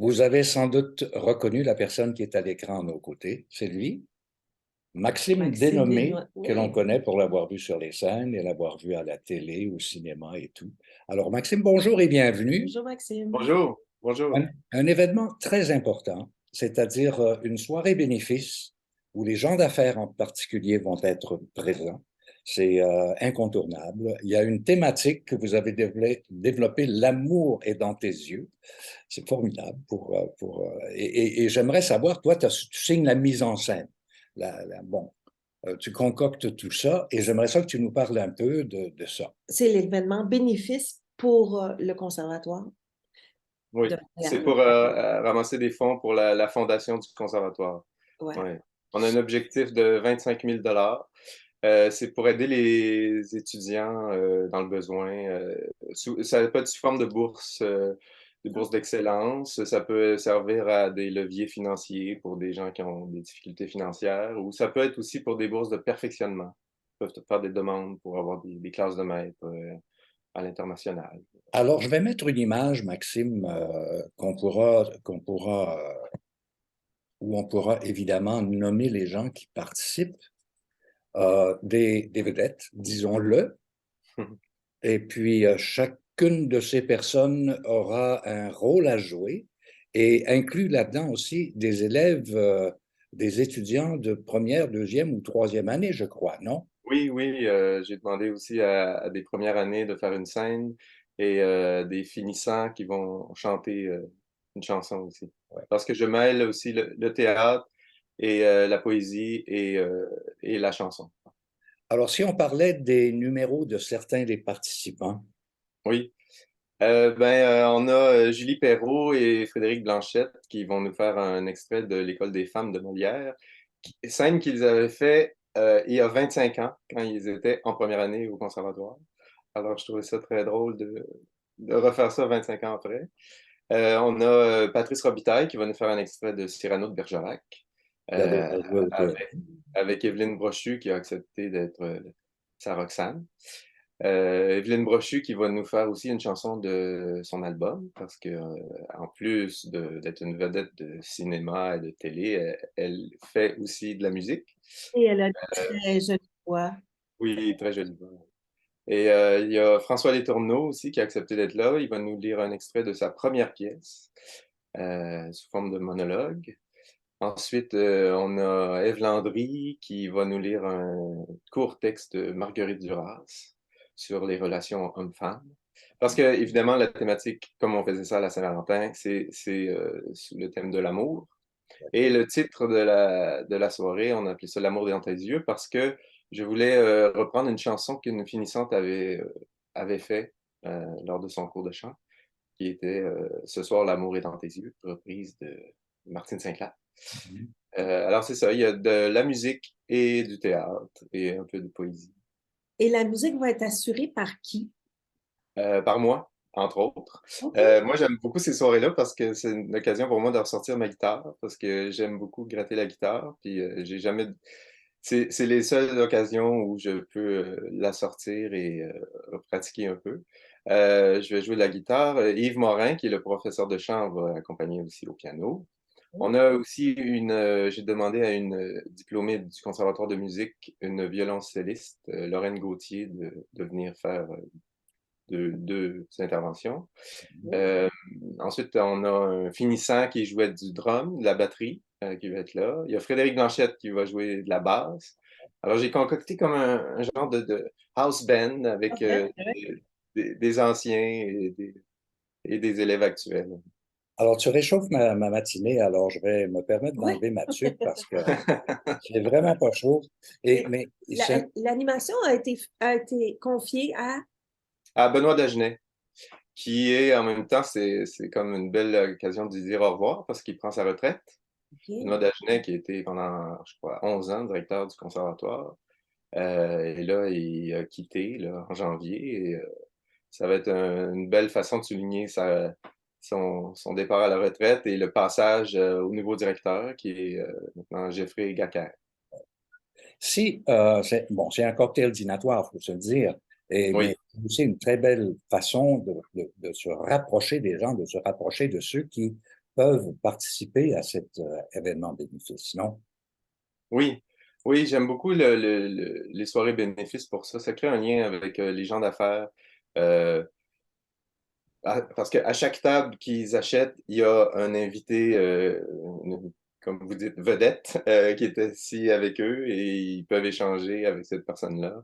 Vous avez sans doute reconnu la personne qui est à l'écran à nos côtés. C'est lui, Maxime Maxime Dénommé, Desnoyers, que l'on oui. connaît pour l'avoir vu sur les scènes et l'avoir vu à la télé, au cinéma et tout. Alors, Maxime, bonjour et bienvenue. Bonjour Maxime. Bonjour, bonjour. Un événement très important, c'est-à-dire une soirée bénéfice où les gens d'affaires en particulier vont être présents. C'est incontournable. Il y a une thématique que vous avez développée, l'amour est dans tes yeux. C'est formidable. Et j'aimerais savoir, toi, tu signes la mise en scène. Bon, tu concoctes tout ça et j'aimerais ça que tu nous parles un peu de ça. C'est l'événement bénéfice pour le conservatoire Oui, de c'est Montréal. pour ramasser des fonds pour la fondation du conservatoire. Ouais. Ouais. On a un objectif de 25 000 c'est pour aider les étudiants dans le besoin. Ça peut être sous forme de bourse d'excellence. Ça peut servir à des leviers financiers pour des gens qui ont des difficultés financières, ou ça peut être aussi pour des bourses de perfectionnement. Ils peuvent faire des demandes pour avoir des classes de maître à l'international. Alors, je vais mettre une image, Maxime, où on pourra évidemment nommer les gens qui participent, des vedettes, disons-le. Et puis, chacune de ces personnes aura un rôle à jouer et inclut là-dedans aussi des élèves, des étudiants de première, deuxième ou troisième année, je crois, non? Oui, oui, j'ai demandé aussi à des premières années de faire une scène et des finissants qui vont chanter une chanson aussi. Ouais. Parce que je mêle aussi le théâtre et la poésie et la chanson. Alors, si on parlait des numéros de certains des participants, Oui. On a Julie Perrault et Frédéric Blanchette qui vont nous faire un extrait de l'École des femmes de Molière, scène qu'ils avaient fait il y a 25 ans, quand ils étaient en première année au conservatoire. Alors, je trouvais ça très drôle de refaire ça 25 ans après. On a Patrice Robitaille qui va nous faire un extrait de Cyrano de Bergerac, qui a euh, déjà joué au théâtre. avec Evelyne Brochu qui a accepté d'être sa Roxane. Evelyne Brochu qui va nous faire aussi une chanson de son album, parce que en plus d'être une vedette de cinéma et de télé, elle fait aussi de la musique. Et elle a une très jolie voix. Oui, très jolie voix. Et il y a François Letourneau aussi qui a accepté d'être là. Il va nous lire un extrait de sa première pièce sous forme de monologue. Ensuite, on a Ève Landry qui va nous lire un court texte de Marguerite Duras sur les relations hommes-femmes. Parce que, évidemment, la thématique, comme on faisait ça à la Saint-Valentin, c'est sous le thème de l'amour. Et le titre de la soirée, on a appelé ça L'amour dans tes yeux parce que je voulais reprendre une chanson qu'une finissante avait fait lors de son cours de chant, qui était Ce soir, l'amour est dans tes yeux, reprise de Martine Sinclair. Alors, c'est ça, il y a de la musique et du théâtre et un peu de poésie. Et la musique va être assurée par qui? Par moi, entre autres. OK. Moi, j'aime beaucoup ces soirées-là parce que c'est une occasion pour moi de ressortir ma guitare, parce que j'aime beaucoup gratter la guitare, puis j'ai jamais... C'est les seules occasions où je peux la sortir et pratiquer un peu. Je vais jouer de la guitare. Yves Morin, qui est le professeur de chant, va accompagner aussi au piano. On a aussi j'ai demandé à une diplômée du Conservatoire de musique, une violoncelliste, Lorraine Gauthier, de venir faire deux interventions. Euh, Ensuite, on a un finissant qui jouait du drum, de la batterie, qui va être là. Il y a Frédéric Blanchette qui va jouer de la basse. Alors, j'ai concocté comme un genre de house band avec des anciens et des élèves actuels. Alors, tu réchauffes ma matinée, alors je vais me permettre Oui. d'enlever ma tuque parce que c'est vraiment pas chaud. Mais Mais l'animation a été confiée à... À Benoît Dagenet, qui est en même temps, c'est comme une belle occasion de lui dire au revoir parce qu'il prend sa retraite. OK. Benoît Dagenet, qui a été pendant, je crois, 11 ans directeur du conservatoire. Et là, il a quitté là, en janvier. Et, ça va être une belle façon de souligner son départ à la retraite et le passage au nouveau directeur, qui est maintenant Jeffrey Gacker. si, bon, c'est un cocktail dînatoire, il faut se le dire, mais Oui, c'est aussi une très belle façon de se rapprocher des gens, de se rapprocher de ceux qui peuvent participer à cet événement bénéfice, non? Oui, oui, j'aime beaucoup les soirées bénéfices pour ça. Ça crée un lien avec les gens d'affaires. Euh, Parce qu'à chaque table qu'ils achètent, il y a un invité, comme vous dites, vedette, qui est assis avec eux et ils peuvent échanger avec cette personne-là.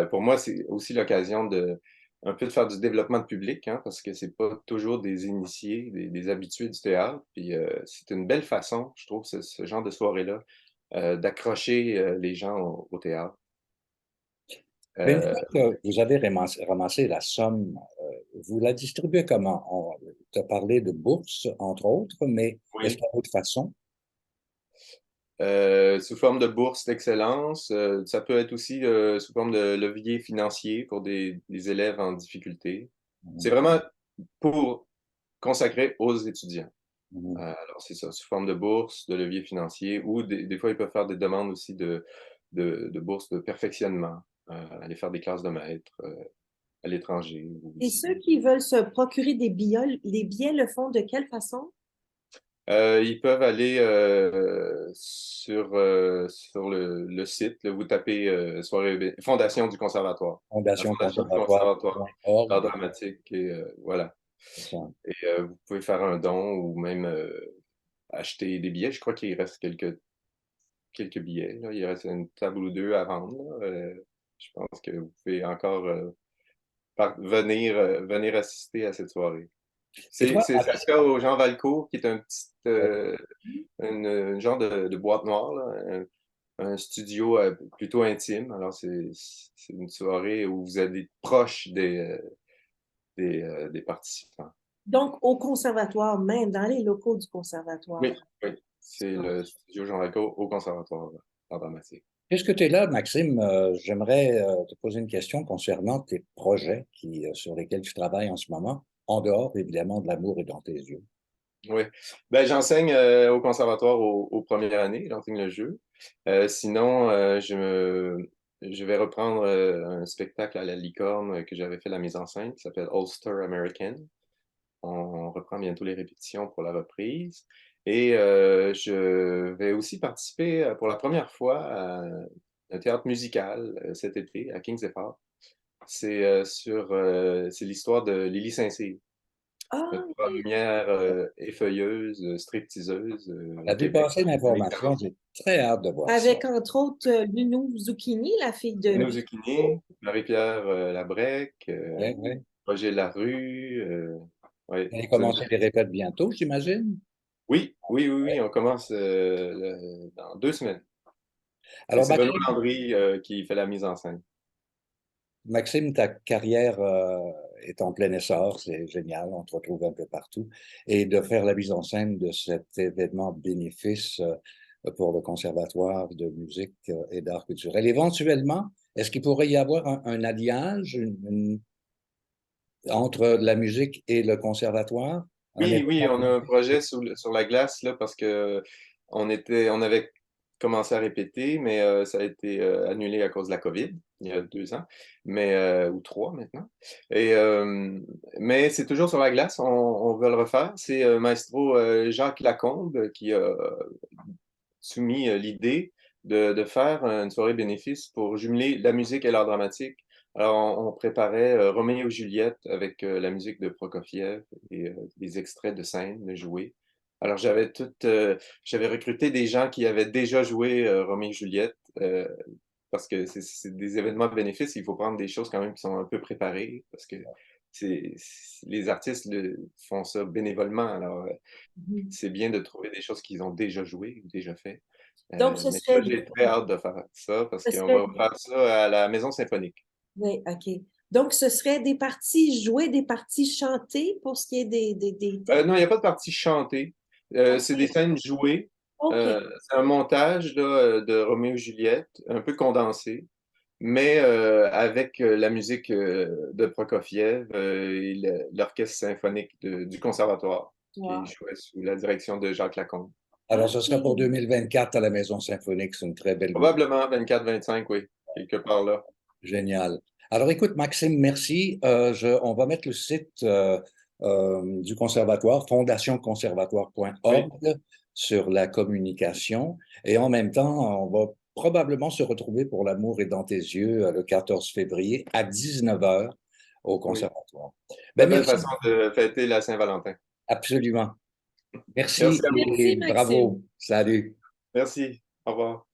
Pour moi, c'est aussi l'occasion de un peu de faire du développement de public, hein, parce que c'est pas toujours des initiés, des habitués du théâtre. Puis c'est une belle façon, je trouve, ce genre de soirée-là, d'accrocher les gens au théâtre. Mais une Euh, fois que vous avez ramassé la somme, vous la distribuez comment? On t'a parlé de bourse, entre autres, mais est-ce oui. qu'il y a d'autres façons? Sous forme de bourse d'excellence. Ça peut être aussi sous forme de levier financier pour des élèves en difficulté. C'est Mhm. vraiment pour consacrer aux étudiants. Mhm. Alors, c'est ça, sous forme de bourse, de levier financier, ou des fois, ils peuvent faire des demandes aussi de bourse de perfectionnement, aller faire des classes de maître à l'étranger ou Et ici. ceux qui veulent se procurer des billets, les billets le font de quelle façon? Ils peuvent aller sur le site, là, vous tapez Fondation du Conservatoire. La Fondation du Conservatoire d'art Fondationconservatoire.org. dramatique, et voilà. C'est ça. Et vous pouvez faire un don ou même acheter des billets. Je crois qu'il reste quelques billets, là. Il reste une table ou deux à vendre, là. Je pense que vous pouvez encore venir assister à cette soirée. Et toi, Ça se fait au Jean Valcourt, qui est Max, une genre de boîte noire, là, un studio plutôt intime. Alors, c'est une soirée où vous êtes proche des participants. Donc, au conservatoire même, dans les locaux du conservatoire. Oui, oui. C'est le studio Jean Valcourt au Conservatoire d'art dramatique. puisque tu es là, Maxime, j'aimerais te poser une question concernant tes projets sur lesquels tu travailles en ce moment, en dehors évidemment de l'amour et dans tes yeux. Oui. Ben, j'enseigne au conservatoire aux premières années, j'enseigne le jeu. Sinon, je vais reprendre un spectacle à la Licorne que j'avais fait la mise en scène, qui s'appelle Ulster American. On reprend bientôt les répétitions pour la reprise. Et je vais aussi participer pour la première fois à un théâtre musical cet été à Kings Park. C'est l'histoire de Lily Saint-Cyr, Ah, notre première effeuilleuse, stripteaseuse On a au vu Québec. passer Années l'information, 40. j'ai très hâte de voir ça. avec entre autres Lunou Zucchini, la fille de Renaud Victor. Zucchini, Marie-Pierre Labrec, Ouais, ouais. Roger Larue. Ouais, Vous allez vous avez- commencer les répètes bientôt, j'imagine. Oui, oui, oui, oui, on commence dans 2 semaines. Et Alors, c'est Benoît Maxime, Landry qui fait la mise en scène. Maxime, ta carrière est en plein essor, c'est génial, on te retrouve un peu partout. Et de faire la mise en scène de cet événement bénéfice pour le Conservatoire de musique et d'art culturel. Éventuellement, est-ce qu'il pourrait y avoir un alliage entre la musique et le conservatoire? Un Oui, oui, événement on a un bénéfice? projet sur la glace, là, parce que on avait commencé à répéter, mais ça a été annulé à cause de la COVID, il y a 2 ans, ou 3 maintenant. Et, mais c'est toujours sur la glace, on veut le refaire. C'est maestro Jacques Lacombe qui a soumis l'idée de faire une soirée bénéfice pour jumeler la musique et l'art dramatique. Alors, on préparait Roméo et Juliette avec la musique de Prokofiev et des extraits de scène de jouer. Alors, j'avais recruté des gens qui avaient déjà joué Roméo et Juliette parce que c'est des événements bénéfices. Il faut prendre des choses quand même qui sont un peu préparées parce que les artistes font ça bénévolement. Alors, Mhm. c'est bien de trouver des choses qu'ils ont déjà jouées ou déjà fait. Donc, ce Mais ça, serait, j'ai très hâte de faire ça parce ce qu'on va serait, faire ça à la Maison Symphonique. oui, OK. Donc, ce serait des parties jouées, des parties chantées pour ce qui est des textes. Non, il n'y a pas de partie chantée. C'est des OK. scènes jouées. OK. C'est un montage là, de Roméo et Juliette, un peu condensé, mais avec la musique de Prokofiev et l'orchestre symphonique du Conservatoire, qui Wow. jouait sous la direction de Jacques Lacombe. Alors, ce sera pour OK. 2024 à la Maison Symphonique, c'est une très belle nouvelle. Probablement 24-25, oui, quelque part là. Génial. Alors, écoute, Maxime, merci. On va mettre le site du conservatoire, fondationconservatoire.org, Oui. sur la communication. Et en même temps, on va probablement se retrouver pour L'amour est dans tes yeux le 14 février à 19 heures au Oui. conservatoire. Très Ben, belle merci, façon de fêter la Saint-Valentin. absolument. Merci Merci à vous. Merci, et Maxime. bravo. Salut. Merci. Au revoir.